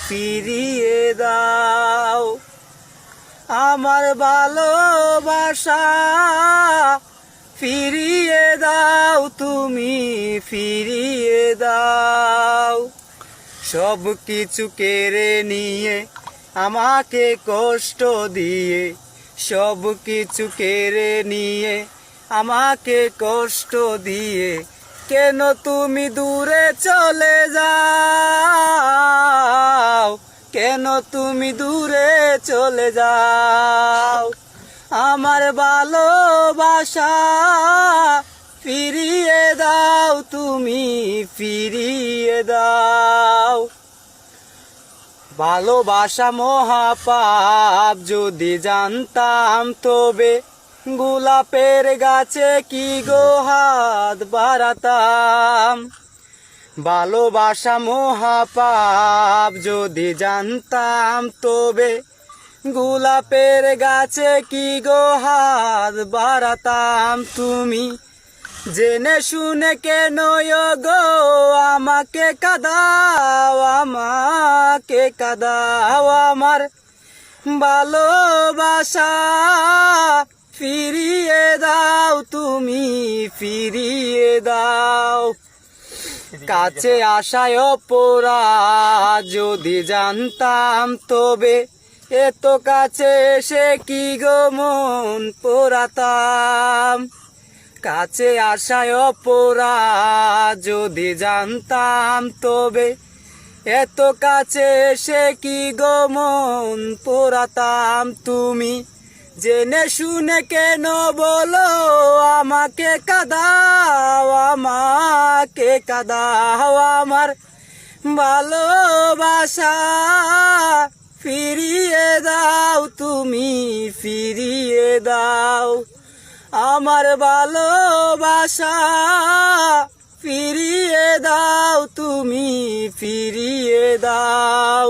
ফিরিয়ে দাও। আমার ভালোবাসা ফিরিয়ে দাও, তুমি ফিরিয়ে দাও। সব কিছু কেড়ে নিয়ে আমাকে কষ্ট দিয়ে, সব কিছু কেড়ে নিয়ে আমাকে কষ্ট দিয়ে, কেন তুমি দূরে চলে যাও, কেন তুমি দূরে চলে যাও। আমার ভালোবাসা ফিরিয়ে দাও, তুমি ফিরিয়ে দাও। ভালোবাসা মহাপাপ, যদি জানতাম তবে গোলাপের গাছে কি গো হাত বাড়াতাম। ভালোবাসা মহাপাপ, যদি জানতাম তবে গোলাপের গাছে কি গো হাত বাড়াতাম। তুমি জেনে শুনে কেন গো আমাকে কাঁদাও, আমাকে কাঁদাও। আমার ভালোবাসা ফিরিয়ে দাও, তুমি ফিরিয়ে দাও। কাছে আসায় অপরাধ, যদি জানতাম তবে এত কাছে এসে কি গো মন পোড়াতাম। কাছে আসায় অপরাধ, যদি জানতাম তবে এত কাছে এসে কি গো মন পোড়াতাম। তুমি জেনে শুনে কেন বলো আমাকে কাঁদাও, আমাকে কাঁদাও। আমার ভালোবাসা ফিরিয়ে দাও, তুমি ফিরিয়ে দাও। আমার ভালোবাসা ফিরিয়ে দাও, তুমি ফিরিয়ে দাও।